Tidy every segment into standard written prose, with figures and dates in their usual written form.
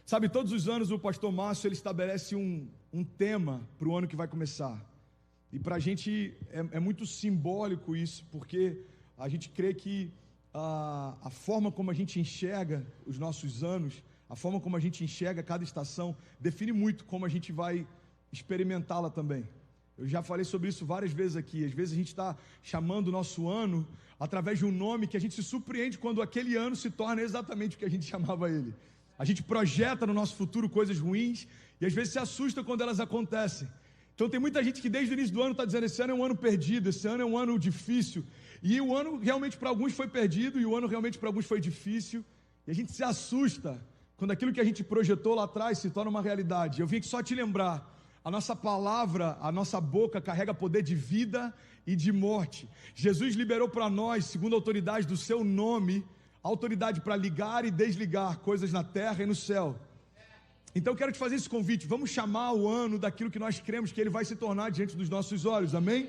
Sabe, todos os anos o pastor Márcio ele estabelece um tema para o ano que vai começar. E para a gente é muito simbólico isso, porque a gente crê que a forma como a gente enxerga os nossos anos, a forma como a gente enxerga cada estação, define muito como a gente vai experimentá-la também. Eu já falei sobre isso várias vezes aqui. Às vezes a gente está chamando o nosso ano através de um nome que a gente se surpreende quando aquele ano se torna exatamente o que a gente chamava ele. A gente projeta no nosso futuro coisas ruins e às vezes se assusta quando elas acontecem. Então tem muita gente que desde o início do ano está dizendo: esse ano é um ano perdido, esse ano é um ano difícil. E o ano realmente para alguns foi perdido, e o ano realmente para alguns foi difícil. E a gente se assusta quando aquilo que a gente projetou lá atrás se torna uma realidade. Eu vim aqui só te lembrar: a nossa palavra, a nossa boca carrega poder de vida e de morte. Jesus liberou para nós, segundo a autoridade do seu nome, autoridade para ligar e desligar coisas na terra e no céu. Então eu quero te fazer esse convite: vamos chamar o ano daquilo que nós cremos que ele vai se tornar diante dos nossos olhos, amém?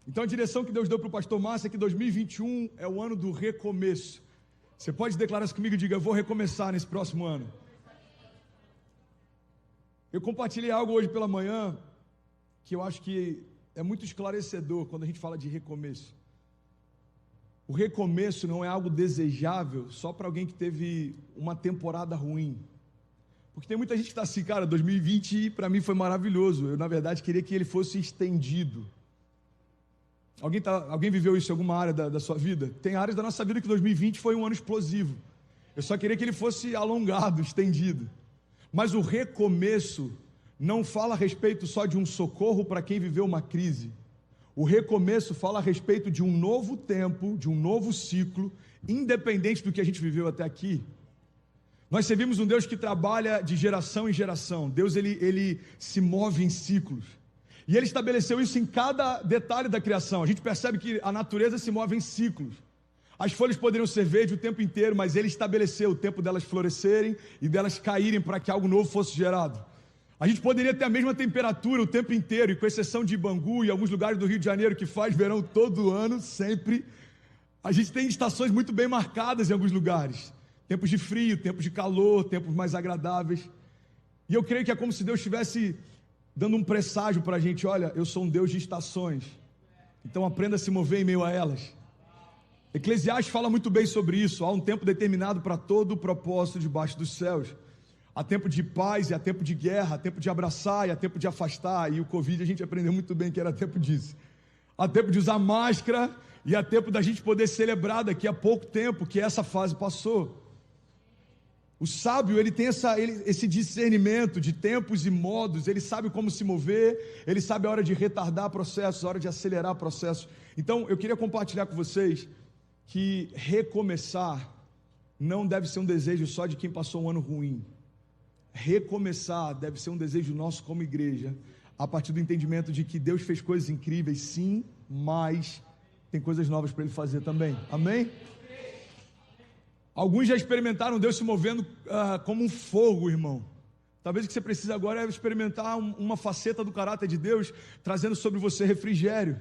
Então a direção que Deus deu para o pastor Márcio é que 2021 é o ano do recomeço. Você pode declarar isso comigo e diga: eu vou recomeçar nesse próximo ano. Eu compartilhei algo hoje pela manhã que eu acho que é muito esclarecedor quando a gente fala de recomeço. O recomeço não é algo desejável só para alguém que teve uma temporada ruim. Porque tem muita gente que está assim: cara, 2020 para mim foi maravilhoso. Eu, na verdade, queria que ele fosse estendido. Alguém viveu isso em alguma área da sua vida? Tem áreas da nossa vida que 2020 foi um ano explosivo. Eu só queria que ele fosse alongado, estendido. Mas o recomeço não fala a respeito só de um socorro para quem viveu uma crise. O recomeço fala a respeito de um novo tempo, de um novo ciclo, independente do que a gente viveu até aqui. Nós servimos um Deus que trabalha de geração em geração. Deus ele se move em ciclos. E Ele estabeleceu isso em cada detalhe da criação. A gente percebe que a natureza se move em ciclos. As folhas poderiam ser verdes o tempo inteiro, mas Ele estabeleceu o tempo delas florescerem e delas caírem para que algo novo fosse gerado. A gente poderia ter a mesma temperatura o tempo inteiro, e com exceção de Bangu e alguns lugares do Rio de Janeiro que faz verão todo ano, sempre. A gente tem estações muito bem marcadas em alguns lugares. Tempos de frio, tempos de calor, tempos mais agradáveis. E eu creio que é como se Deus estivesse dando um presságio para a gente: olha, eu sou um Deus de estações, então aprenda a se mover em meio a elas. Eclesiastes fala muito bem sobre isso. Há um tempo determinado para todo o propósito debaixo dos céus. Há tempo de paz e há tempo de guerra, há tempo de abraçar e há tempo de afastar, e o Covid a gente aprendeu muito bem que era tempo disso. Há tempo de usar máscara e há tempo da gente poder celebrar daqui a pouco tempo que essa fase passou. O sábio, ele tem esse discernimento de tempos e modos, ele sabe como se mover, ele sabe a hora de retardar processos, a hora de acelerar processos. Então, eu queria compartilhar com vocês que recomeçar não deve ser um desejo só de quem passou um ano ruim. Recomeçar deve ser um desejo nosso como igreja, a partir do entendimento de que Deus fez coisas incríveis, sim, mas tem coisas novas para Ele fazer também, amém? Alguns já experimentaram Deus se movendo como um fogo, irmão. Talvez o que você precisa agora é experimentar uma faceta do caráter de Deus, trazendo sobre você refrigério.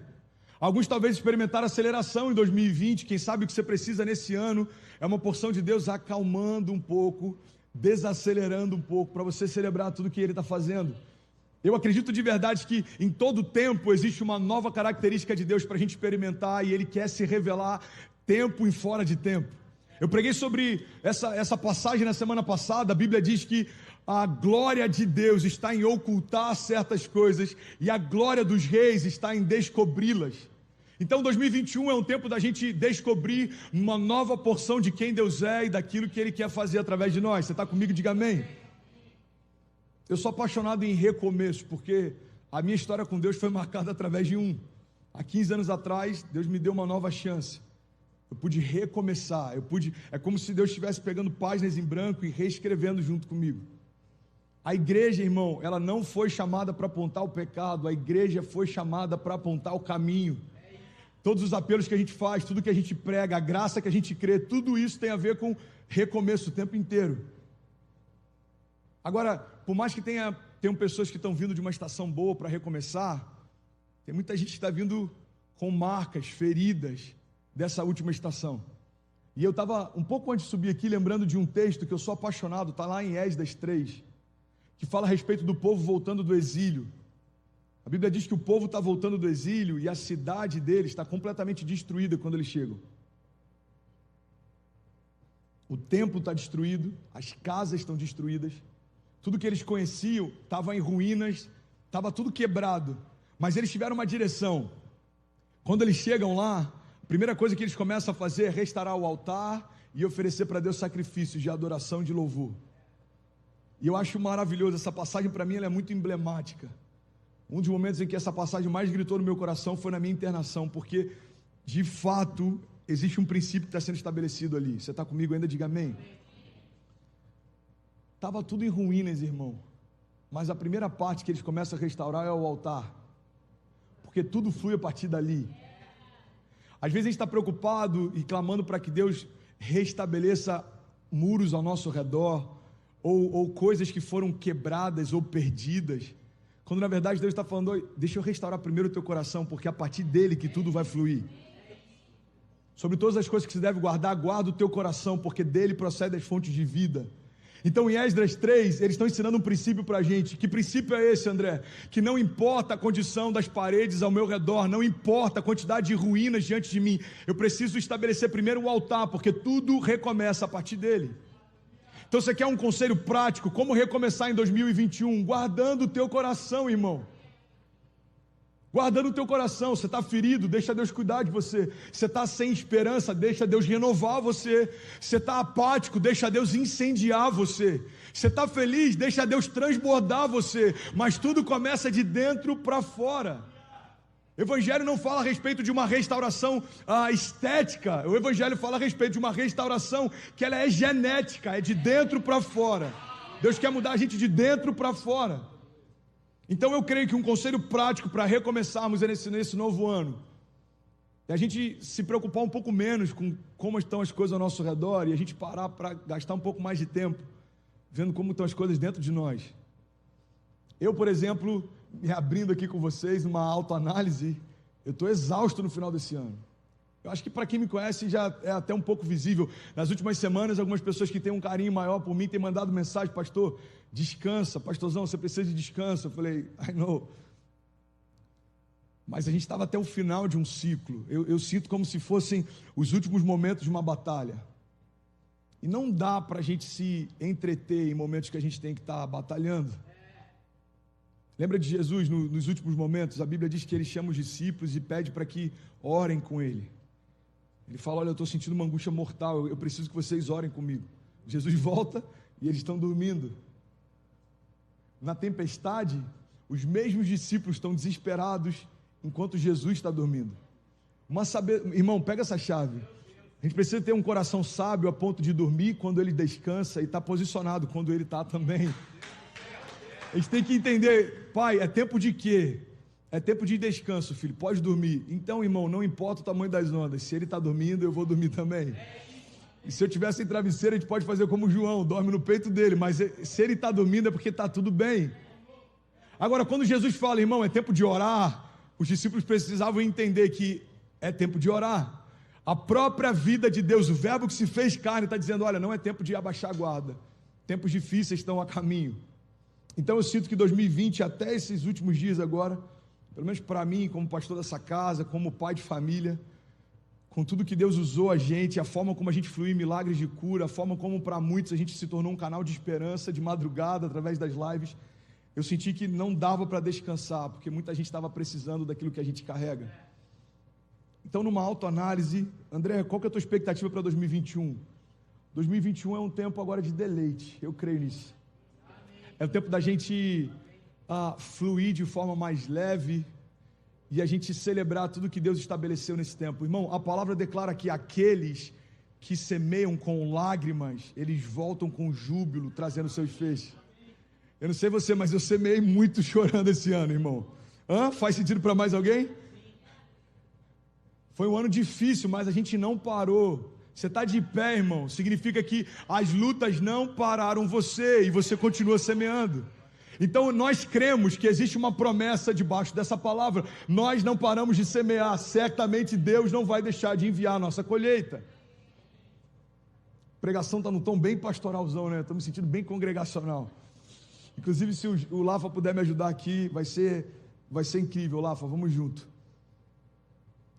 Alguns talvez experimentaram aceleração em 2020, quem sabe o que você precisa nesse ano é uma porção de Deus acalmando um pouco, desacelerando um pouco, para você celebrar tudo que Ele está fazendo. Eu acredito de verdade que em todo tempo existe uma nova característica de Deus para a gente experimentar, e Ele quer se revelar tempo e fora de tempo. Eu preguei sobre essa passagem na semana passada. A Bíblia diz que a glória de Deus está em ocultar certas coisas e a glória dos reis está em descobri-las. Então 2021 é um tempo da gente descobrir uma nova porção de quem Deus é e daquilo que Ele quer fazer através de nós. Você está comigo? Diga amém. Eu sou apaixonado em recomeço, porque a minha história com Deus foi marcada através de Há 15 anos atrás, Deus me deu uma nova chance. Eu pude recomeçar, é como se Deus estivesse pegando páginas em branco e reescrevendo junto comigo. A igreja, irmão, ela não foi chamada para apontar o pecado, a igreja foi chamada para apontar o caminho. Todos os apelos que a gente faz, tudo que a gente prega, a graça que a gente crê, tudo isso tem a ver com recomeço o tempo inteiro. Agora, por mais que tenham pessoas que estão vindo de uma estação boa para recomeçar, tem muita gente que está vindo com marcas, feridas, dessa última estação. E eu estava um pouco antes de subir aqui lembrando de um texto que eu sou apaixonado, está lá em Esdras 3, que fala a respeito do povo voltando do exílio. A Bíblia diz que o povo está voltando do exílio e a cidade deles está completamente destruída quando eles chegam. O templo está destruído, as casas estão destruídas, tudo que eles conheciam estava em ruínas, estava tudo quebrado, mas eles tiveram uma direção. Quando eles chegam lá, a primeira coisa que eles começam a fazer é restaurar o altar e oferecer para Deus sacrifícios de adoração e de louvor. E eu acho maravilhoso, essa passagem para mim ela é muito emblemática. Um dos momentos em que essa passagem mais gritou no meu coração foi na minha internação, porque de fato existe um princípio que está sendo estabelecido ali. Você está comigo ainda? Diga amém. Estava tudo em ruínas, irmão, mas a primeira parte que eles começam a restaurar é o altar, porque tudo flui a partir dali. Às vezes a gente está preocupado e clamando para que Deus restabeleça muros ao nosso redor, ou coisas que foram quebradas ou perdidas, quando na verdade Deus está falando, deixa eu restaurar primeiro o teu coração, porque é a partir dele que tudo vai fluir. Sobre todas as coisas que você deve guardar, guarda o teu coração, porque dele procede as fontes de vida. Então em Esdras 3, eles estão ensinando um princípio para a gente. Que princípio é esse, André? Que não importa a condição das paredes ao meu redor, não importa a quantidade de ruínas diante de mim, eu preciso estabelecer primeiro o altar, porque tudo recomeça a partir dele. Então você quer um conselho prático, como recomeçar em 2021? Guardando o teu coração, irmão. Guardando o teu coração. Você está ferido, deixa Deus cuidar de você. Você está sem esperança, deixa Deus renovar você. Você está apático, deixa Deus incendiar você. Você está feliz, deixa Deus transbordar você. Mas tudo começa de dentro para fora. O Evangelho não fala a respeito de uma restauração estética. O Evangelho fala a respeito de uma restauração que ela é genética, é de dentro para fora. Deus quer mudar a gente de dentro para fora. Então eu creio que um conselho prático para recomeçarmos nesse novo ano é a gente se preocupar um pouco menos com como estão as coisas ao nosso redor e a gente parar para gastar um pouco mais de tempo vendo como estão as coisas dentro de nós. Eu, por exemplo, me abrindo aqui com vocês numa autoanálise, eu estou exausto no final desse ano. Eu acho que para quem me conhece já é até um pouco visível. Nas últimas semanas, algumas pessoas que têm um carinho maior por mim têm mandado mensagem: pastor, descansa, pastorzão, você precisa de descanso. Eu falei, I know. Mas a gente estava até o final de um ciclo. Eu sinto como se fossem os últimos momentos de uma batalha. E não dá para a gente se entreter em momentos que a gente tem que estar batalhando. Lembra de Jesus nos últimos momentos? A Bíblia diz que ele chama os discípulos e pede para que orem com ele. Ele fala, olha, eu estou sentindo uma angústia mortal, eu preciso que vocês orem comigo. Jesus volta e eles estão dormindo. Na tempestade, os mesmos discípulos estão desesperados enquanto Jesus está dormindo. Irmão, pega essa chave. A gente precisa ter um coração sábio a ponto de dormir quando ele descansa e estar posicionado quando ele está também. A gente tem que entender, pai, é tempo de quê? É tempo de descanso, filho, pode dormir. Então, irmão, não importa o tamanho das ondas, se ele está dormindo, eu vou dormir também. E se eu tivesse em travesseiro, a gente pode fazer como o João, dorme no peito dele, mas se ele está dormindo é porque está tudo bem. Agora, quando Jesus fala, irmão, é tempo de orar, os discípulos precisavam entender que é tempo de orar. A própria vida de Deus, o verbo que se fez carne, está dizendo, olha, não é tempo de abaixar a guarda, tempos difíceis estão a caminho. Então eu sinto que 2020, até esses últimos dias agora, pelo menos para mim, como pastor dessa casa, como pai de família, com tudo que Deus usou a gente, a forma como a gente fluiu em milagres de cura, a forma como para muitos a gente se tornou um canal de esperança de madrugada através das lives, eu senti que não dava para descansar, porque muita gente estava precisando daquilo que a gente carrega. Então, numa autoanálise, André, qual que é a tua expectativa para 2021? 2021 é um tempo agora de deleite, eu creio nisso. É o tempo da gente fluir de forma mais leve e a gente celebrar tudo que Deus estabeleceu nesse tempo. Irmão, a palavra declara que aqueles que semeiam com lágrimas, eles voltam com júbilo, trazendo seus feixes. Eu não sei você, mas eu semeei muito chorando esse ano, irmão. Faz sentido para mais alguém? Foi um ano difícil, mas a gente não parou. Você está de pé, irmão, significa que as lutas não pararam você e você continua semeando. Então nós cremos que existe uma promessa debaixo dessa palavra. Nós não paramos de semear, certamente Deus não vai deixar de enviar a nossa colheita. pregação está num tom bem pastoralzão, né? Estou me sentindo bem congregacional. Inclusive, se o Lafa puder me ajudar aqui, vai ser incrível, Lafa, vamos junto.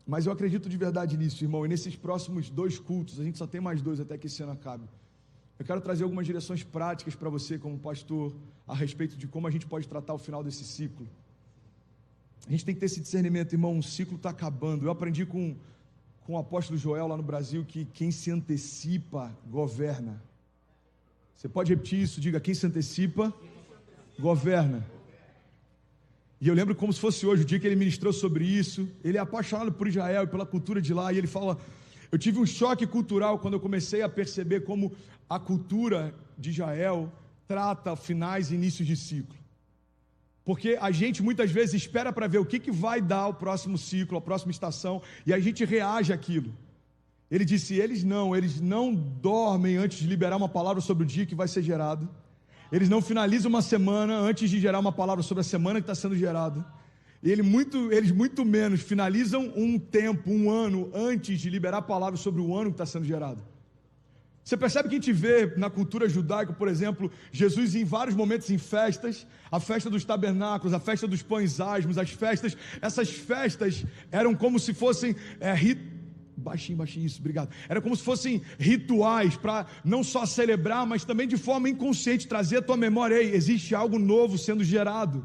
Mas eu acredito de verdade nisso, irmão, e nesses próximos 2 cultos, a gente só tem mais 2 até que esse ano acabe. Eu quero trazer algumas direções práticas para você, como pastor, a respeito de como a gente pode tratar o final desse ciclo. A gente tem que ter esse discernimento, irmão, um ciclo está acabando. Eu aprendi com o apóstolo Joel lá no Brasil que quem se antecipa, governa. Você pode repetir isso? Diga, quem se antecipa, governa. E eu lembro como se fosse hoje, o dia que ele ministrou sobre isso. Ele é apaixonado por Israel e pela cultura de lá, e ele fala, eu tive um choque cultural quando eu comecei a perceber como a cultura de Israel trata finais e inícios de ciclo. Porque a gente muitas vezes espera para ver o que vai dar o próximo ciclo, a próxima estação, e a gente reage àquilo. Ele disse, eles não dormem antes de liberar uma palavra sobre o dia que vai ser gerado. Eles não finalizam uma semana antes de gerar uma palavra sobre a semana que está sendo gerada. E eles muito menos finalizam um tempo, um ano, antes de liberar a palavra sobre o ano que está sendo gerado. Você percebe que a gente vê na cultura judaica, por exemplo, Jesus em vários momentos em festas, a festa dos tabernáculos, a festa dos pães asmos, essas festas eram como se fossem baixinho, isso, obrigado. Era como se fossem rituais para não só celebrar, mas também de forma inconsciente trazer à tua memória, ei, existe algo novo sendo gerado.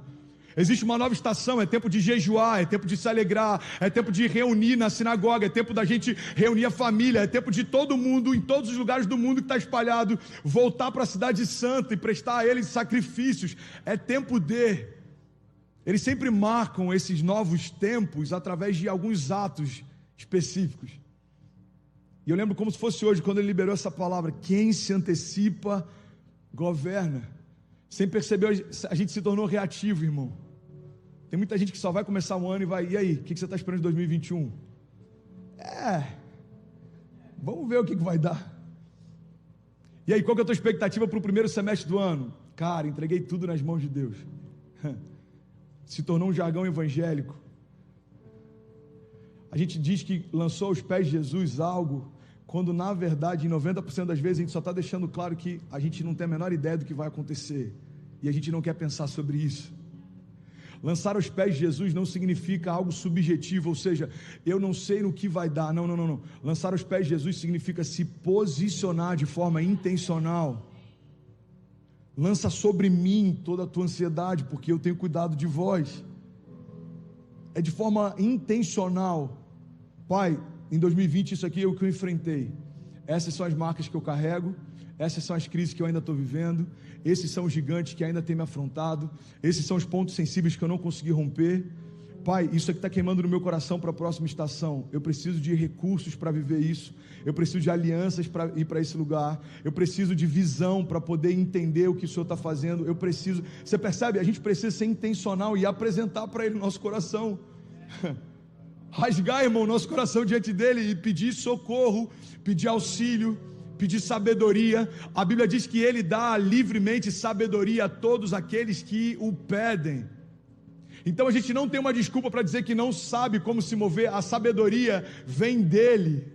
Existe uma nova estação, é tempo de jejuar, é tempo de se alegrar, é tempo de reunir na sinagoga, é tempo da gente reunir a família, é tempo de todo mundo, em todos os lugares do mundo que está espalhado, voltar para a cidade santa e prestar a eles sacrifícios. É tempo de... Eles sempre marcam esses novos tempos através de alguns atos específicos. E eu lembro como se fosse hoje, quando ele liberou essa palavra, quem se antecipa, governa. Sem perceber, a gente se tornou reativo, irmão. Tem muita gente que só vai começar um ano e aí, o que você está esperando de 2021? Vamos ver o que vai dar. E aí, qual que é a tua expectativa para o primeiro semestre do ano? Cara, entreguei tudo nas mãos de Deus. Se tornou um jargão evangélico. A gente diz que lançou aos pés de Jesus algo, quando na verdade, em 90% das vezes, a gente só está deixando claro que a gente não tem a menor ideia do que vai acontecer. E a gente não quer pensar sobre isso. Lançar aos pés de Jesus não significa algo subjetivo, ou seja, eu não sei no que vai dar. Não. Lançar aos pés de Jesus significa se posicionar de forma intencional. Lança sobre mim toda a tua ansiedade, porque eu tenho cuidado de vós. É de forma intencional. Pai, em 2020 isso aqui é o que eu enfrentei. Essas são as marcas que eu carrego. Essas são as crises que eu ainda estou vivendo. Esses são os gigantes que ainda têm me afrontado. Esses são os pontos sensíveis que eu não consegui romper. Pai, isso aqui está queimando no meu coração para a próxima estação. Eu preciso de recursos para viver isso. Eu preciso de alianças para ir para esse lugar. Eu preciso de visão para poder entender o que o Senhor está fazendo. Você percebe? A gente precisa ser intencional e apresentar para Ele o nosso coração. Rasgar, irmão, o nosso coração diante dEle e pedir socorro, pedir auxílio, pedir sabedoria. A Bíblia diz que Ele dá livremente sabedoria a todos aqueles que o pedem. Então a gente não tem uma desculpa para dizer que não sabe como se mover. A sabedoria vem dEle.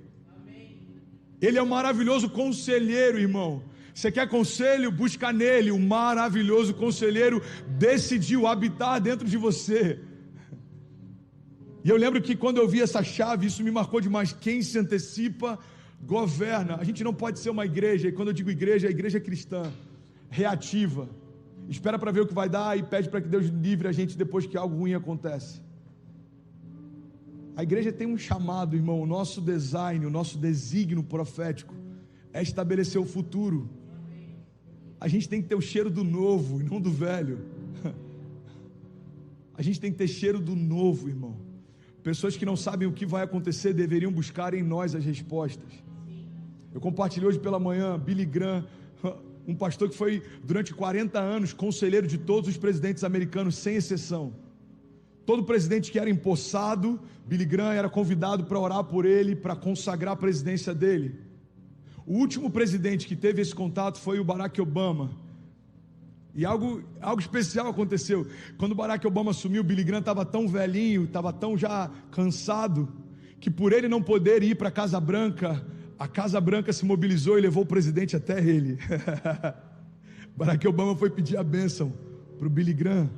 Ele é um maravilhoso conselheiro, irmão. Você quer conselho? Busca nele. O maravilhoso conselheiro decidiu habitar dentro de você. E eu lembro que quando eu vi essa chave, isso me marcou demais. Quem se antecipa, governa. A gente não pode ser uma igreja, e quando eu digo igreja, é igreja cristã, reativa. Espera para ver o que vai dar e pede para que Deus livre a gente depois que algo ruim acontece. A igreja tem um chamado, irmão. O nosso design, o nosso desígnio profético é estabelecer o futuro. A gente tem que ter o cheiro do novo e não do velho. A gente tem que ter cheiro do novo, irmão. Pessoas que não sabem o que vai acontecer deveriam buscar em nós as respostas. Eu compartilhei hoje pela manhã, Billy Graham, um pastor que foi durante 40 anos conselheiro de todos os presidentes americanos, sem exceção. Todo presidente que era empossado, Billy Graham era convidado para orar por ele, para consagrar a presidência dele. O último presidente que teve esse contato foi o Barack Obama. E algo especial aconteceu. Quando o Barack Obama assumiu, o Billy Graham estava tão velhinho, estava tão já cansado, que por ele não poder ir para a Casa Branca, A Casa Branca se mobilizou e levou o presidente até ele. Barack Obama foi pedir a bênção para o Billy Graham.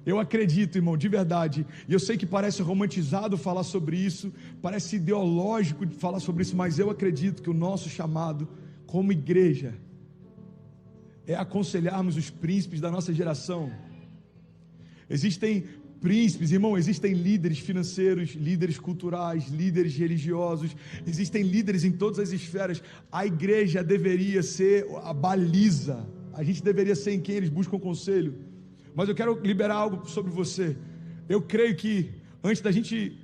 Eu acredito, irmão, de verdade, e eu sei que parece romantizado falar sobre isso, parece ideológico falar sobre isso, mas eu acredito que o nosso chamado como igreja é aconselharmos os príncipes da nossa geração. Existem príncipes, irmão, existem líderes financeiros, líderes culturais, líderes religiosos, existem líderes em todas as esferas. A igreja deveria ser a baliza, a gente deveria ser em quem eles buscam conselho. Mas eu quero liberar algo sobre você. Eu creio que antes da gente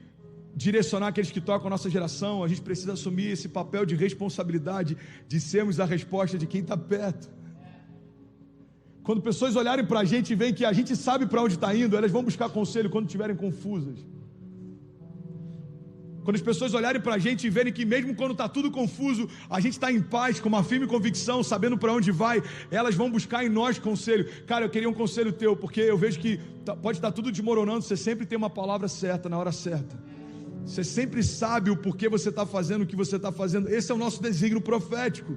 direcionar aqueles que tocam a nossa geração, a gente precisa assumir esse papel de responsabilidade, de sermos a resposta de quem está perto. Quando pessoas olharem para a gente e veem que a gente sabe para onde está indo, elas vão buscar conselho quando estiverem confusas. Quando as pessoas olharem para a gente e verem que mesmo quando está tudo confuso, a gente está em paz, com uma firme convicção, sabendo para onde vai, elas vão buscar em nós conselho. Cara, eu queria um conselho teu, porque eu vejo que pode estar tudo desmoronando, você sempre tem uma palavra certa, na hora certa. Você sempre sabe o porquê você está fazendo o que você está fazendo. Esse é o nosso desígnio profético.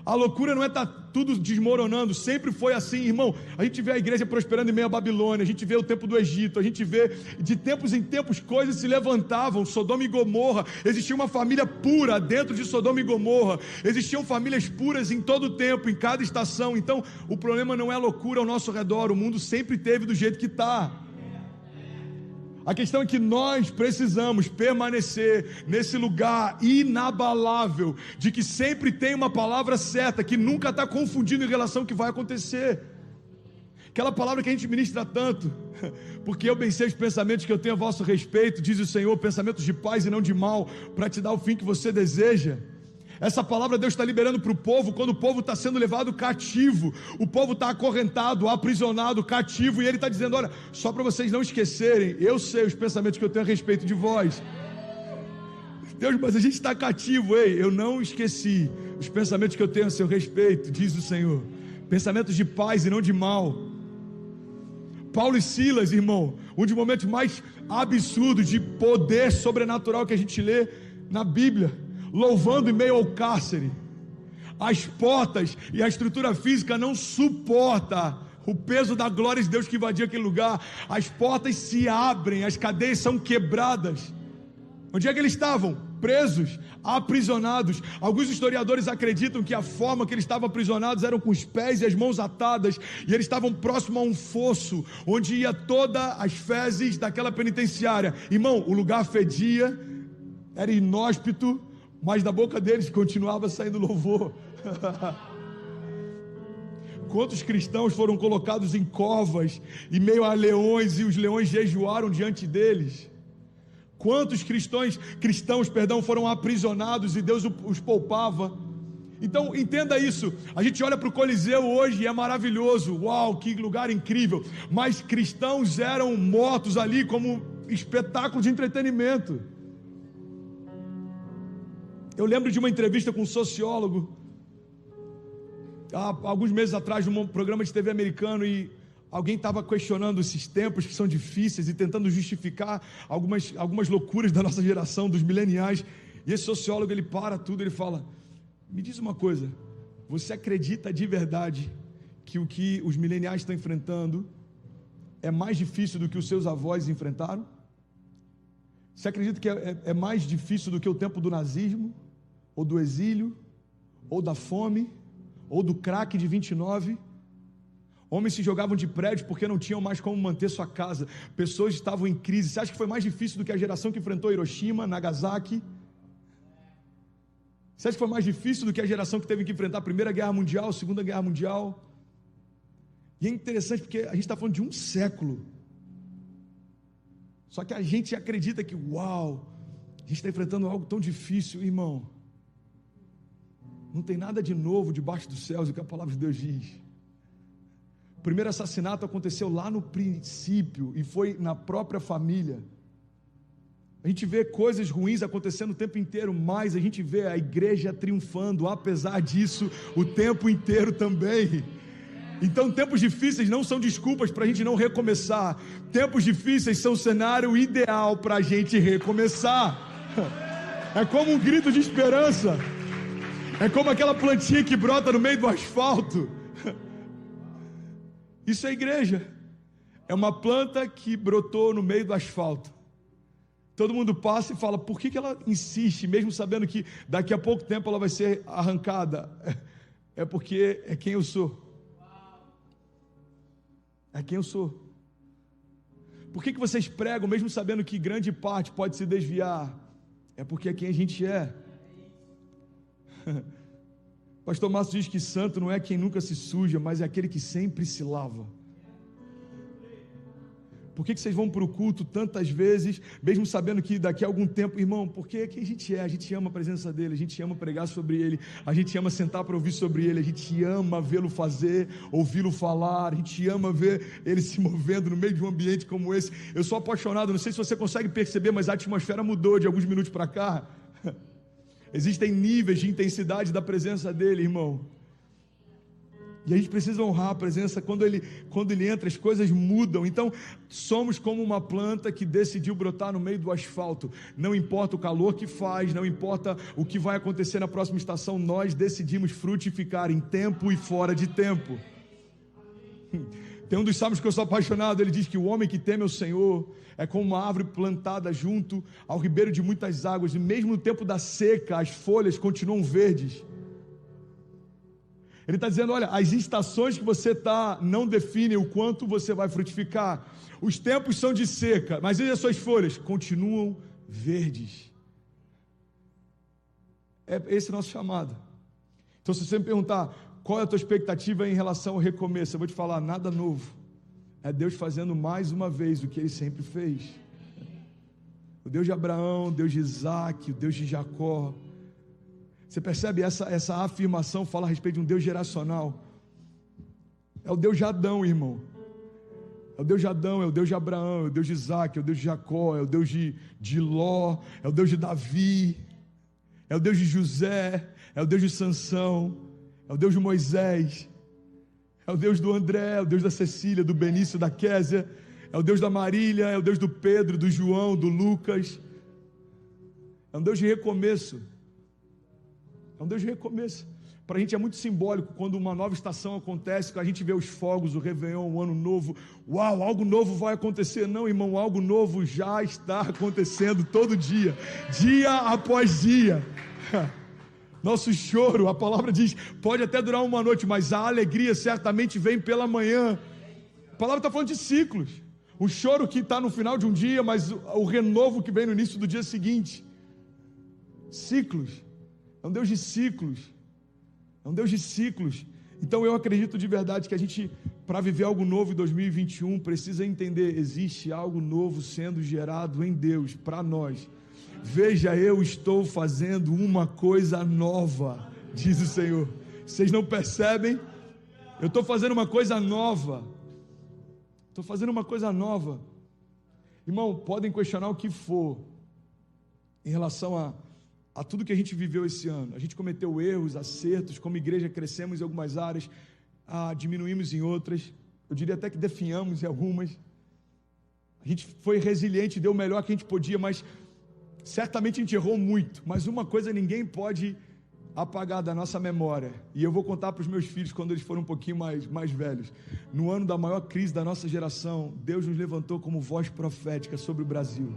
A loucura não é estar tudo desmoronando, sempre foi assim, irmão. A gente vê a igreja prosperando em meio à Babilônia, a gente vê o tempo do Egito, a gente vê de tempos em tempos coisas se levantavam. Sodoma e Gomorra, existia uma família pura dentro de Sodoma e Gomorra, existiam famílias puras em todo o tempo, em cada estação. Então o problema não é a loucura ao nosso redor, o mundo sempre teve do jeito que está. A questão é que nós precisamos permanecer nesse lugar inabalável, de que sempre tem uma palavra certa, que nunca está confundindo em relação ao que vai acontecer. Aquela palavra que a gente ministra tanto, porque eu bem sei os pensamentos que eu tenho a vosso respeito, diz o Senhor, pensamentos de paz e não de mal, para te dar o fim que você deseja. Essa palavra Deus está liberando para o povo, quando o povo está sendo levado cativo, o povo está acorrentado, aprisionado, cativo, e Ele está dizendo, olha, só para vocês não esquecerem, eu sei os pensamentos que eu tenho a respeito de vós. Deus, mas a gente está cativo, ei, eu não esqueci os pensamentos que eu tenho a seu respeito, diz o Senhor, pensamentos de paz e não de mal. Paulo e Silas, irmão, um dos momentos mais absurdos de poder sobrenatural que a gente lê na Bíblia, louvando em meio ao cárcere. As portas e a estrutura física não suporta o peso da glória de Deus que invadia aquele lugar. As portas se abrem, as cadeias são quebradas. Onde é que eles estavam? Presos, aprisionados. Alguns historiadores acreditam que a forma que eles estavam aprisionados eram com os pés e as mãos atadas, e eles estavam próximo a um fosso, onde ia todas as fezes daquela penitenciária. Irmão, o lugar fedia, era inóspito, mas da boca deles continuava saindo louvor. Quantos cristãos foram colocados em covas, em meio a leões, e os leões jejuaram diante deles? Quantos cristãos foram aprisionados e Deus os poupava? Então entenda isso, a gente olha para o Coliseu hoje e é maravilhoso, uau, que lugar incrível, mas cristãos eram mortos ali como espetáculo de entretenimento. Eu lembro de uma entrevista com um sociólogo, há alguns meses atrás, num programa de TV americano, e alguém estava questionando esses tempos que são difíceis e tentando justificar algumas loucuras da nossa geração, dos mileniais, e esse sociólogo, ele para tudo, ele fala, me diz uma coisa, você acredita de verdade que o que os mileniais estão enfrentando é mais difícil do que os seus avós enfrentaram? Você acredita que é mais difícil do que o tempo do nazismo, ou do exílio, ou da fome, ou do crack de 29? Homens se jogavam de prédio porque não tinham mais como manter sua casa, pessoas estavam em crise. Você acha que foi mais difícil do que a geração que enfrentou Hiroshima, Nagasaki? Você acha que foi mais difícil do que a geração que teve que enfrentar a Primeira Guerra Mundial, a Segunda Guerra Mundial? E é interessante porque a gente está falando de um século, só que a gente acredita que, uau, a gente está enfrentando algo tão difícil, irmão. Não tem nada de novo debaixo dos céus, o que a palavra de Deus diz. O primeiro assassinato aconteceu lá no princípio, e foi na própria família. A gente vê coisas ruins acontecendo o tempo inteiro, mas a gente vê a igreja triunfando, apesar disso, o tempo inteiro também. Então tempos difíceis não são desculpas para a gente não recomeçar, tempos difíceis são o cenário ideal para a gente recomeçar. É como um grito de esperança. É como aquela plantinha que brota no meio do asfalto. Isso é igreja. É uma planta que brotou no meio do asfalto. Todo mundo passa e fala, por que ela insiste, mesmo sabendo que daqui a pouco tempo ela vai ser arrancada? É porque é quem eu sou. É quem eu sou. Por que vocês pregam, mesmo sabendo que grande parte pode se desviar? É porque é quem a gente é. Pastor Márcio diz que santo não é quem nunca se suja, mas é aquele que sempre se lava. Por que vocês vão para o culto tantas vezes, mesmo sabendo que daqui a algum tempo, irmão, porque é quem a gente ama a presença dele, a gente ama pregar sobre ele, a gente ama sentar para ouvir sobre ele, a gente ama vê-lo fazer, ouvi-lo falar, a gente ama ver ele se movendo no meio de um ambiente como esse. Eu sou apaixonado, não sei se você consegue perceber, mas a atmosfera mudou de alguns minutos para cá. Existem níveis de intensidade da presença dele, irmão. E a gente precisa honrar a presença. Quando ele entra, as coisas mudam. Então, somos como uma planta que decidiu brotar no meio do asfalto. Não importa o calor que faz, não importa o que vai acontecer na próxima estação, nós decidimos frutificar em tempo e fora de tempo. Tem um dos salmos que eu sou apaixonado, ele diz que o homem que teme ao Senhor é como uma árvore plantada junto ao ribeiro de muitas águas, e mesmo no tempo da seca, as folhas continuam verdes. Ele está dizendo, olha, as estações que você está não definem o quanto você vai frutificar. Os tempos são de seca, mas e as suas folhas? Continuam verdes. É esse o nosso chamado. Então, se você me perguntar, qual é a tua expectativa em relação ao recomeço? Eu vou te falar, nada novo. É Deus fazendo mais uma vez o que Ele sempre fez. O Deus de Abraão, o Deus de Isaac, o Deus de Jacó. Você percebe essa afirmação fala a respeito de um Deus geracional. É o Deus de Adão, irmão. É o Deus de Adão, é o Deus de Abraão, é o Deus de Isaac, é o Deus de Jacó, é o Deus de Ló, é o Deus de Davi, é o Deus de José, é o Deus de Sansão, é o Deus de Moisés, é o Deus do André, é o Deus da Cecília, do Benício, da Késia, é o Deus da Marília, é o Deus do Pedro, do João, do Lucas. É um Deus de recomeço. É um Deus de recomeço. Para a gente é muito simbólico quando uma nova estação acontece, que a gente vê os fogos, o Réveillon, o Ano Novo. Uau, algo novo vai acontecer. Não, irmão, algo novo já está acontecendo todo dia, dia após dia. Nosso choro, a palavra diz, pode até durar uma noite, mas a alegria certamente vem pela manhã. A palavra está falando de ciclos. O choro que está no final de um dia, mas o renovo que vem no início do dia seguinte. Ciclos. É um Deus de ciclos. É um Deus de ciclos. Então eu acredito de verdade que a gente, para viver algo novo em 2021, precisa entender, existe algo novo sendo gerado em Deus para nós. Veja, eu estou fazendo uma coisa nova, diz o Senhor. Vocês não percebem? Eu estou fazendo uma coisa nova. Estou fazendo uma coisa nova. Irmão, podem questionar o que for em relação a tudo que a gente viveu esse ano. A gente cometeu erros, acertos, como igreja crescemos em algumas áreas, diminuímos em outras, eu diria até que definhamos em algumas. A gente foi resiliente, deu o melhor que a gente podia, mas certamente a gente errou muito. Mas uma coisa ninguém pode apagar da nossa memória, e eu vou contar para os meus filhos quando eles forem um pouquinho mais velhos. No ano da maior crise da nossa geração, Deus nos levantou como voz profética sobre o Brasil.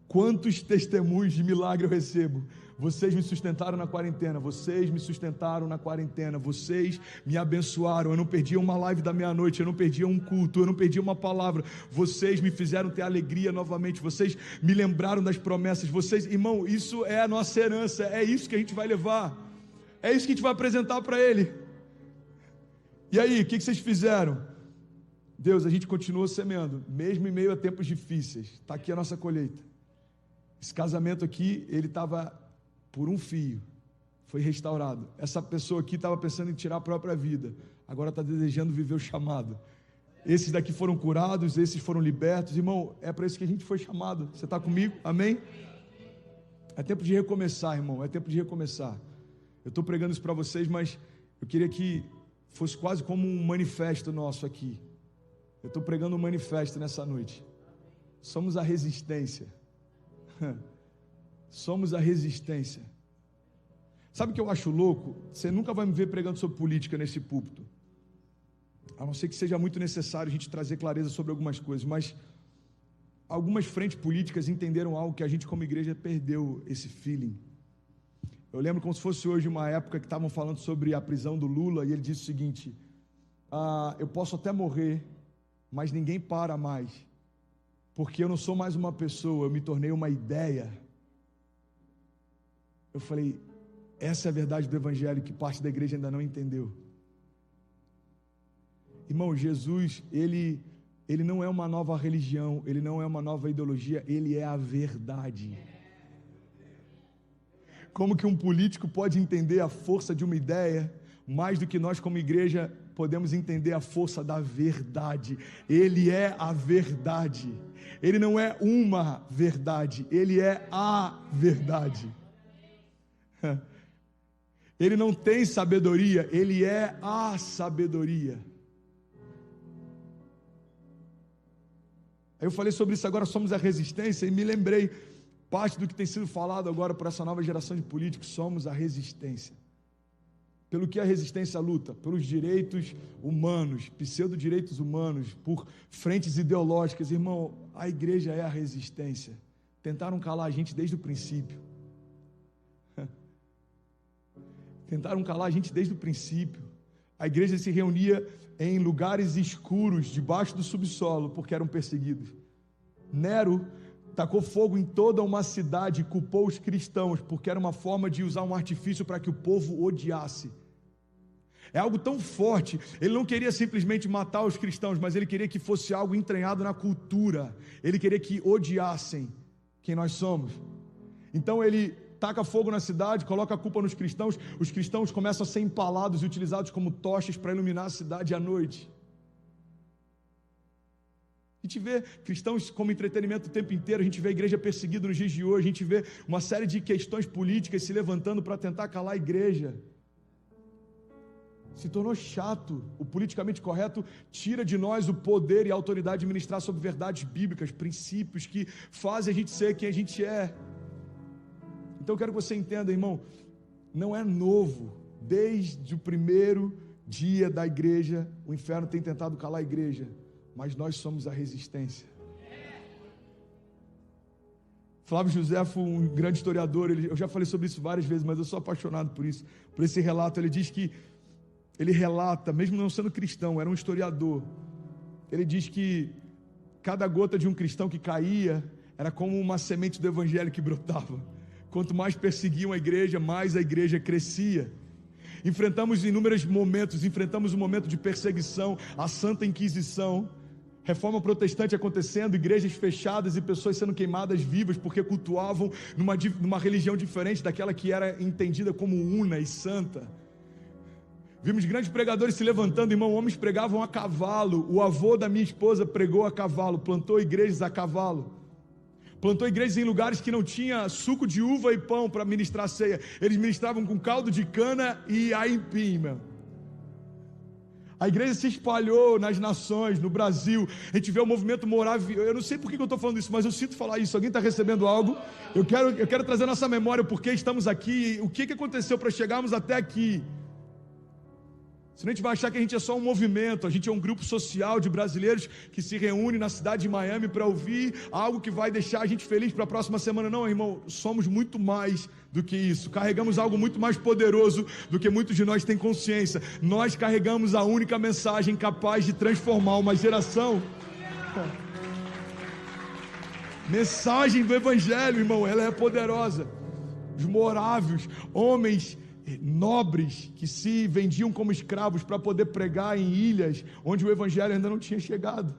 Quantos testemunhos de milagre eu recebo? Vocês me sustentaram na quarentena, vocês me sustentaram na quarentena, vocês me abençoaram, eu não perdia uma live da meia-noite, eu não perdia um culto, eu não perdia uma palavra, vocês me fizeram ter alegria novamente, vocês me lembraram das promessas, vocês, irmão, isso é a nossa herança, é isso que a gente vai levar, é isso que a gente vai apresentar para Ele. E aí, o que vocês fizeram? Deus, a gente continuou semeando, mesmo em meio a tempos difíceis, está aqui a nossa colheita. Esse casamento aqui, ele estava por um fio, foi restaurado. Essa pessoa aqui estava pensando em tirar a própria vida, agora está desejando viver o chamado. Esses daqui foram curados, esses foram libertos. Irmão, é para isso que a gente foi chamado. Você está comigo? Amém? É tempo de recomeçar, irmão, é tempo de recomeçar. Eu estou pregando isso para vocês, mas eu queria que fosse quase como um manifesto nosso aqui. Eu estou pregando um manifesto nessa noite. Somos a resistência. Somos a resistência. Sabe o que eu acho louco? Você nunca vai me ver pregando sobre política nesse púlpito. A não ser que seja muito necessário a gente trazer clareza sobre algumas coisas, mas algumas frentes políticas entenderam algo que a gente como igreja perdeu esse feeling. Eu lembro como se fosse hoje uma época que estavam falando sobre a prisão do Lula, e ele disse o seguinte: eu posso até morrer, mas ninguém para mais, porque eu não sou mais uma pessoa, eu me tornei uma ideia. Eu falei, essa é a verdade do Evangelho que parte da igreja ainda não entendeu. Irmão, Jesus, ele não é uma nova religião, ele não é uma nova ideologia, ele é a verdade. Como que um político pode entender a força de uma ideia, mais do que nós como igreja podemos entender a força da verdade? Ele é a verdade, ele não é uma verdade, ele é a verdade. Ele não tem sabedoria, ele é a sabedoria. Aí eu falei sobre isso agora, somos a resistência, e me lembrei, parte do que tem sido falado agora por essa nova geração de políticos, somos a resistência. Pelo que a resistência luta? Pelos direitos humanos, pseudo-direitos humanos, por frentes ideológicas. Irmão, a igreja é a resistência. Tentaram calar a gente desde o princípio. Tentaram calar a gente desde o princípio. A igreja se reunia em lugares escuros, debaixo do subsolo, porque eram perseguidos. Nero tacou fogo em toda uma cidade e culpou os cristãos, porque era uma forma de usar um artifício para que o povo odiasse. É algo tão forte, ele não queria simplesmente matar os cristãos, mas ele queria que fosse algo entranhado na cultura, ele queria que odiassem quem nós somos. Então ele taca fogo na cidade, coloca a culpa nos cristãos, os cristãos começam a ser empalados e utilizados como tochas para iluminar a cidade à noite. A gente vê cristãos como entretenimento o tempo inteiro, a gente vê a igreja perseguida nos dias de hoje, a gente vê uma série de questões políticas se levantando para tentar calar a igreja. Se tornou chato, o politicamente correto tira de nós o poder e a autoridade de ministrar sobre verdades bíblicas, princípios que fazem a gente ser quem a gente é. Então eu quero que você entenda, irmão, não é novo, desde o primeiro dia da igreja, o inferno tem tentado calar a igreja, mas nós somos a resistência. Flávio Josefo, um grande historiador, eu já falei sobre isso várias vezes, mas eu sou apaixonado por isso, por esse relato. Ele diz que, ele relata, mesmo não sendo cristão, era um historiador, ele diz que cada gota de um cristão que caía, era como uma semente do evangelho que brotava. Quanto mais perseguiam a igreja, mais a igreja crescia. Enfrentamos inúmeros momentos, enfrentamos um momento de perseguição, a Santa Inquisição, Reforma Protestante acontecendo, igrejas fechadas e pessoas sendo queimadas vivas porque cultuavam numa religião diferente daquela que era entendida como una e santa. Vimos grandes pregadores se levantando, irmão, homens pregavam a cavalo, o avô da minha esposa pregou a cavalo, plantou igrejas a cavalo. Plantou igrejas em lugares que não tinha suco de uva e pão para ministrar ceia. Eles ministravam com caldo de cana e aipim, meu. A igreja se espalhou nas nações, no Brasil. A gente vê o movimento moraviano. Eu não sei por que eu estou falando isso, mas eu sinto falar isso. Alguém está recebendo algo? Eu quero trazer a nossa memória, porque estamos aqui, o que aconteceu para chegarmos até aqui. Senão a gente vai achar que a gente é só um movimento, a gente é um grupo social de brasileiros que se reúne na cidade de Miami para ouvir algo que vai deixar a gente feliz para a próxima semana. Não, irmão, somos muito mais do que isso, carregamos algo muito mais poderoso do que muitos de nós têm consciência. Nós carregamos a única mensagem capaz de transformar uma geração. Mensagem do Evangelho, irmão, ela é poderosa. Os morávios, homens nobres que se vendiam como escravos para poder pregar em ilhas onde o evangelho ainda não tinha chegado.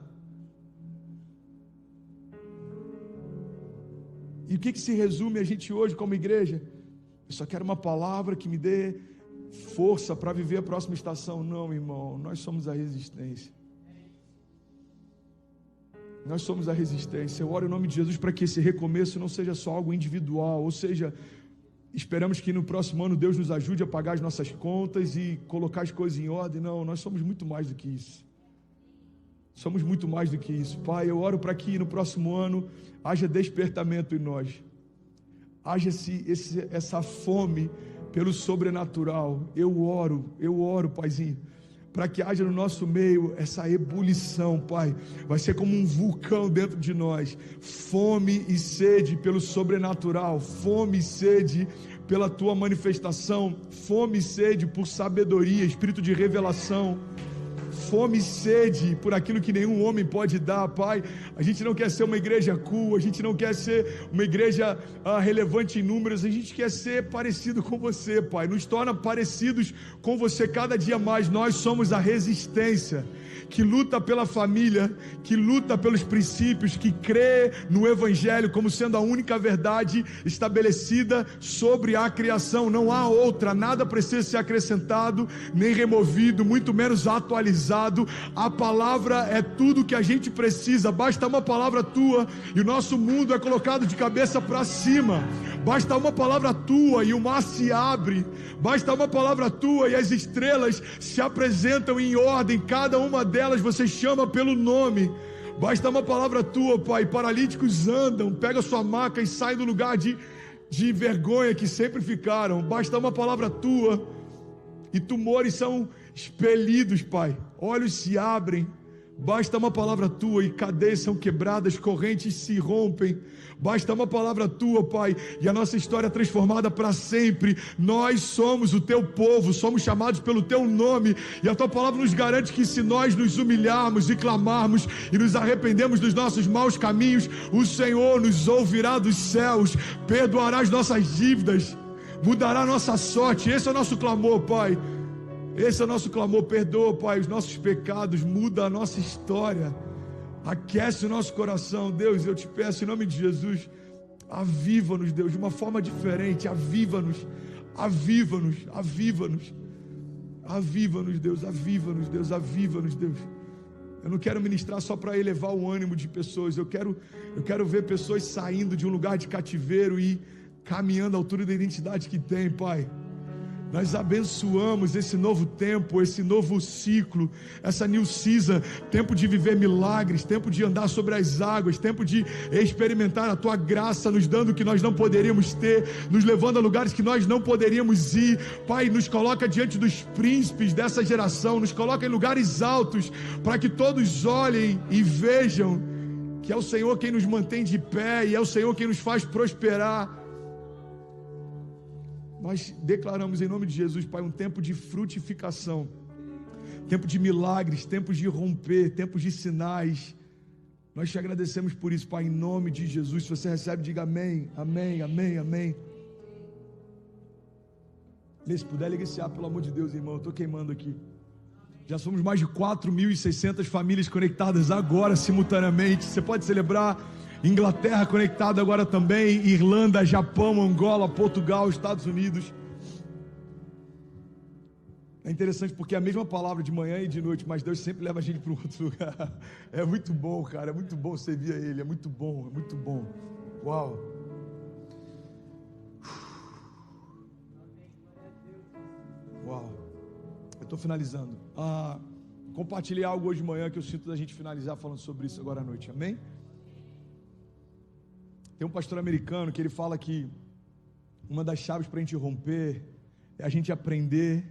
E o que se resume a gente hoje como igreja? Eu só quero uma palavra que me dê força para viver a próxima estação. Não, irmão, nós somos a resistência. Nós somos a resistência. Eu oro em nome de Jesus para que esse recomeço não seja só algo individual, ou seja, esperamos que no próximo ano Deus nos ajude a pagar as nossas contas e colocar as coisas em ordem. Não, nós somos muito mais do que isso. Somos muito mais do que isso. Pai, eu oro para que no próximo ano haja despertamento em nós. haja essa fome pelo sobrenatural. Eu oro, Paizinho, para que haja no nosso meio essa ebulição, Pai. Vai ser como um vulcão dentro de nós. Fome e sede pelo sobrenatural, fome e sede pela tua manifestação, fome e sede por sabedoria, espírito de revelação, fome e sede por aquilo que nenhum homem pode dar, Pai. A gente não quer ser uma igreja cool, a gente não quer ser uma igreja relevante em números, a gente quer ser parecido com você, Pai. Nos torna parecidos com você cada dia mais. Nós somos a resistência que luta pela família, que luta pelos princípios, que crê no Evangelho como sendo a única verdade estabelecida sobre a criação. Não há outra, nada precisa ser acrescentado, nem removido, muito menos atualizado. A palavra é tudo que a gente precisa, basta uma palavra tua e o nosso mundo é colocado de cabeça para cima. Basta uma palavra tua e o mar se abre, basta uma palavra tua e as estrelas se apresentam em ordem, cada uma delas você chama pelo nome. Basta uma palavra tua, Pai, paralíticos andam, pega sua maca e saem do lugar de vergonha que sempre ficaram. Basta uma palavra tua e tumores são expelidos, Pai, olhos se abrem. Basta uma palavra tua e cadeias são quebradas, correntes se rompem. Basta uma palavra tua, Pai, e a nossa história é transformada para sempre. Nós somos o teu povo, somos chamados pelo teu nome, e a tua palavra nos garante que se nós nos humilharmos e clamarmos e nos arrependemos dos nossos maus caminhos, o Senhor nos ouvirá dos céus, perdoará as nossas dívidas, mudará a nossa sorte. Esse é o nosso clamor, Pai. Esse é o nosso clamor. Perdoa, Pai, os nossos pecados, muda a nossa história, aquece o nosso coração. Deus, eu te peço em nome de Jesus, aviva-nos, Deus, de uma forma diferente. Aviva-nos, aviva-nos, aviva-nos, aviva-nos, Deus, aviva-nos, Deus, aviva-nos, Deus. Eu não quero ministrar só para elevar o ânimo de pessoas, eu quero ver pessoas saindo de um lugar de cativeiro e caminhando à altura da identidade que tem, Pai. Nós abençoamos esse novo tempo, esse novo ciclo, essa new season, tempo de viver milagres, tempo de andar sobre as águas, tempo de experimentar a tua graça, nos dando o que nós não poderíamos ter, nos levando a lugares que nós não poderíamos ir. Pai, nos coloca diante dos príncipes dessa geração, nos coloca em lugares altos, para que todos olhem e vejam que é o Senhor quem nos mantém de pé, e é o Senhor quem nos faz prosperar. Nós declaramos em nome de Jesus, Pai, um tempo de frutificação, tempo de milagres, tempos de romper, tempos de sinais. Nós te agradecemos por isso, Pai, em nome de Jesus. Se você recebe, diga amém, amém, amém, amém. Se puder, liga esse ar, pelo amor de Deus, irmão, eu estou queimando aqui. Já somos mais de 4.600 famílias conectadas agora, simultaneamente. Você pode celebrar. Inglaterra conectada agora também, Irlanda, Japão, Angola, Portugal, Estados Unidos. É interessante porque é a mesma palavra de manhã e de noite, mas Deus sempre leva a gente para um outro lugar. É muito bom, cara, é muito bom servir a Ele, é muito bom, é muito bom. Uau! Uau! Eu estou finalizando. Compartilhei algo hoje de manhã que eu sinto da gente finalizar falando sobre isso agora à noite, amém? Tem um pastor americano que ele fala que uma das chaves para a gente romper é a gente aprender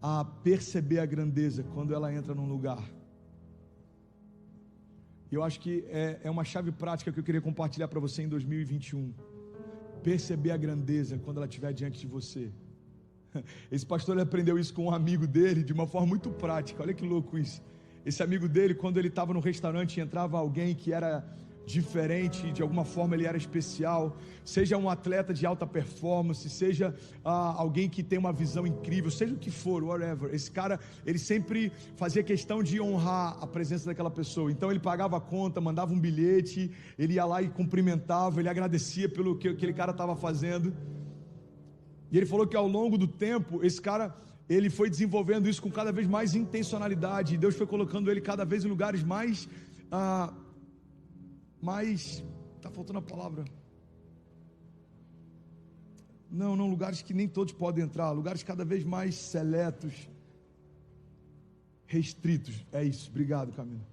a perceber a grandeza quando ela entra num lugar. E eu acho que é uma chave prática que eu queria compartilhar para você em 2021. Perceber a grandeza quando ela estiver diante de você. Esse pastor ele aprendeu isso com um amigo dele de uma forma muito prática. Olha que louco isso. Esse amigo dele, quando ele estava no restaurante e entrava alguém que era diferente, de alguma forma ele era especial, seja um atleta de alta performance, seja alguém que tem uma visão incrível, seja o que for, whatever, esse cara, ele sempre fazia questão de honrar a presença daquela pessoa. Então ele pagava a conta, mandava um bilhete, ele ia lá e cumprimentava, ele agradecia pelo que aquele cara estava fazendo. E ele falou que ao longo do tempo, esse cara, ele foi desenvolvendo isso com cada vez mais intencionalidade, e Deus foi colocando ele cada vez em lugares mais está faltando a palavra, não, lugares que nem todos podem entrar, lugares cada vez mais seletos, restritos, é isso, obrigado Camila.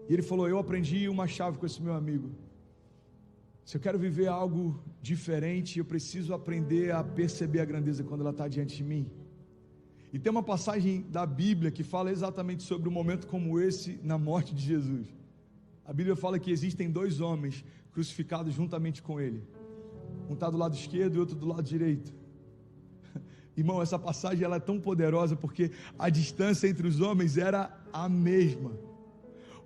E ele falou, eu aprendi uma chave com esse meu amigo, Se eu quero viver algo diferente, eu preciso aprender a perceber a grandeza quando ela está diante de mim. E tem uma passagem da Bíblia que fala exatamente sobre um momento como esse na morte de Jesus. A Bíblia fala que existem dois homens crucificados juntamente com ele. Um está do lado esquerdo e outro do lado direito. Irmão, essa passagem ela é tão poderosa porque a distância entre os homens era a mesma.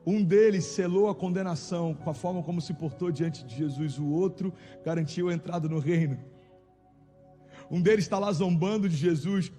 Um deles selou a condenação com a forma como se portou diante de Jesus. O outro garantiu a entrada no reino. Um deles está lá zombando de Jesus,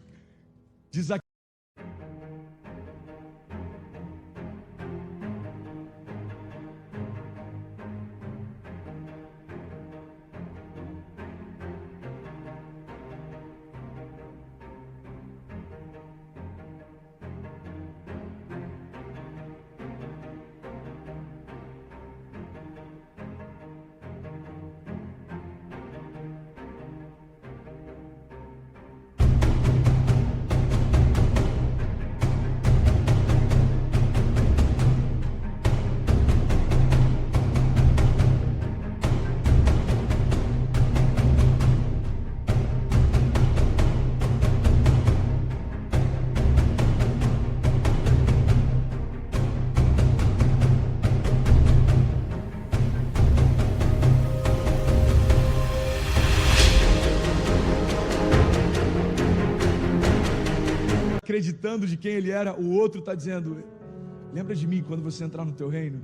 acreditando de quem ele era. O outro está dizendo: lembra de mim quando você entrar no teu reino?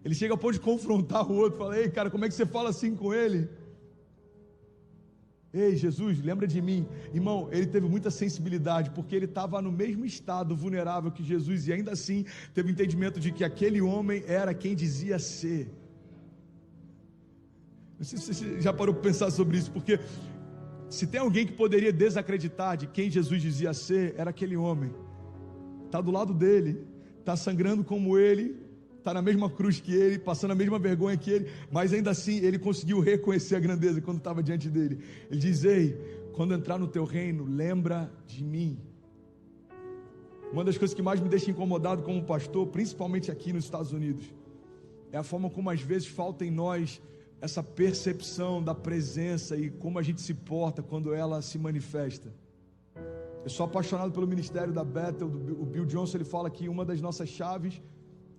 Ele chega a ponto de confrontar o outro, fala: ei cara, como é que você fala assim com ele? Ei Jesus, lembra de mim. Irmão, ele teve muita sensibilidade, porque ele estava no mesmo estado vulnerável que Jesus, e ainda assim teve entendimento de que aquele homem era quem dizia ser. Não sei se você já parou para pensar sobre isso, porque se tem alguém que poderia desacreditar de quem Jesus dizia ser, era aquele homem. Está do lado dele, está sangrando como ele, está na mesma cruz que ele, passando a mesma vergonha que ele, mas ainda assim ele conseguiu reconhecer a grandeza quando estava diante dele. Ele diz: ei, quando entrar no teu reino, lembra de mim. Uma das coisas que mais me deixa incomodado como pastor, principalmente aqui nos Estados Unidos, é a forma como às vezes falta em nós essa percepção da presença e como a gente se porta quando ela se manifesta. Eu sou apaixonado pelo ministério da Bethel. O Bill Johnson, ele fala que uma das nossas chaves,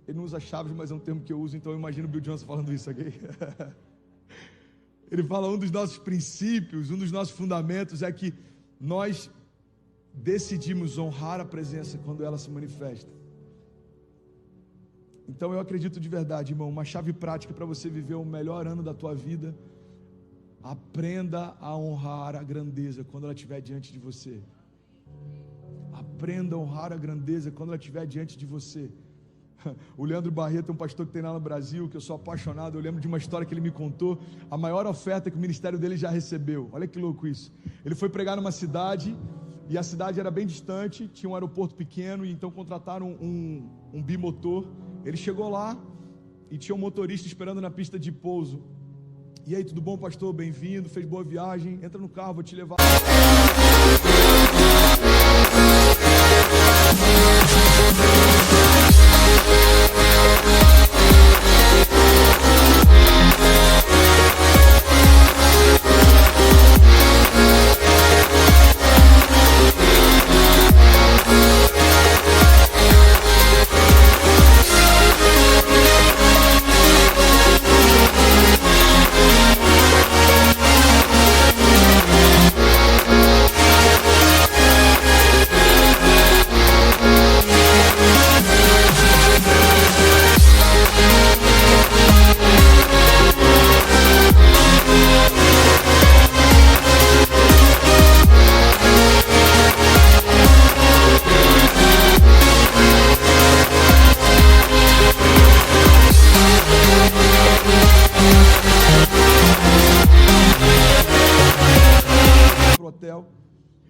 ele não usa chaves, mas é um termo que eu uso, então eu imagino o Bill Johnson falando isso aqui. Ele fala: um dos nossos princípios, um dos nossos fundamentos é que nós decidimos honrar a presença quando ela se manifesta. Então eu acredito de verdade, irmão, uma chave prática para você viver o melhor ano da tua vida: aprenda a honrar a grandeza quando ela estiver diante de você. Aprenda a honrar a grandeza quando ela estiver diante de você. O Leandro Barreto é um pastor que tem lá no Brasil, que eu sou apaixonado. Eu lembro de uma história que ele me contou, a maior oferta que o ministério dele já recebeu. Olha que louco isso. Ele foi pregar numa cidade, e a cidade era bem distante, tinha um aeroporto pequeno, e então contrataram um bimotor. Ele chegou lá e tinha um motorista esperando na pista de pouso. E aí, tudo bom, pastor? Bem-vindo, fez boa viagem, entra no carro, vou te levar.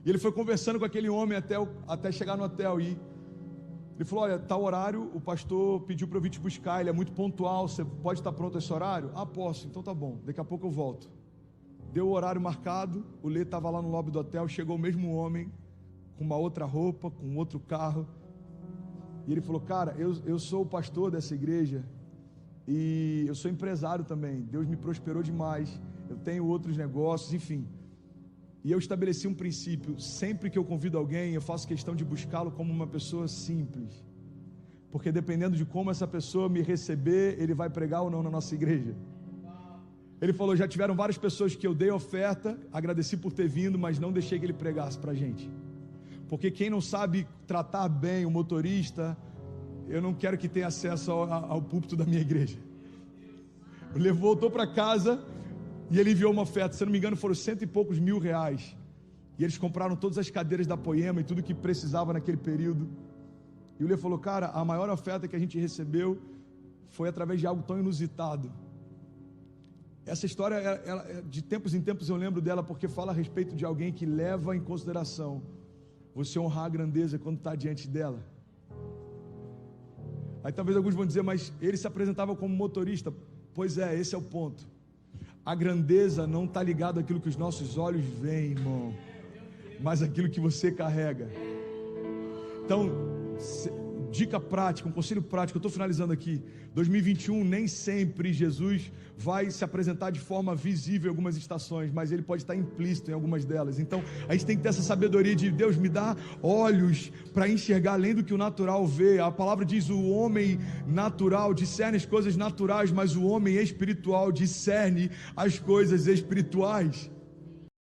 E ele foi conversando com aquele homem até chegar no hotel. E ele falou: olha, tal horário, o pastor pediu para eu vir te buscar, ele é muito pontual, você pode estar pronto esse horário? Ah, posso, então tá bom, daqui a pouco eu volto. Deu o horário marcado, o Lê estava lá no lobby do hotel, chegou o mesmo homem, com uma outra roupa, com outro carro. E ele falou: cara, eu sou o pastor dessa igreja, E eu sou empresário também, Deus me prosperou demais, eu tenho outros negócios, enfim. E eu estabeleci um princípio: sempre que eu convido alguém, eu faço questão de buscá-lo como uma pessoa simples, porque dependendo de como essa pessoa me receber, ele vai pregar ou não na nossa igreja. Ele falou: já tiveram várias pessoas que eu dei oferta, agradeci por ter vindo, mas não deixei que ele pregasse para a gente, porque quem não sabe tratar bem o motorista, eu não quero que tenha acesso ao púlpito da minha igreja. Ele voltou para casa e ele enviou uma oferta, se eu não me engano foram R$100 e poucos mil, e eles compraram todas as cadeiras da Poema e tudo que precisava naquele período. E o Lê falou: cara, a maior oferta que a gente recebeu foi através de algo tão inusitado. Essa história, de tempos em tempos eu lembro dela, porque fala a respeito de alguém que leva em consideração você honrar a grandeza quando está diante dela. Aí talvez alguns vão dizer: mas ele se apresentava como motorista. Pois é, esse é o ponto. A grandeza não está ligada àquilo que os nossos olhos veem, irmão, mas àquilo que você carrega. Então, dica prática, um conselho prático, eu estou finalizando aqui. 2021, nem sempre Jesus vai se apresentar de forma visível em algumas estações, mas ele pode estar implícito em algumas delas. Então a gente tem que ter essa sabedoria de: Deus, me dá olhos para enxergar além do que o natural vê. A palavra diz: o homem natural discerne as coisas naturais, mas o homem espiritual discerne as coisas espirituais.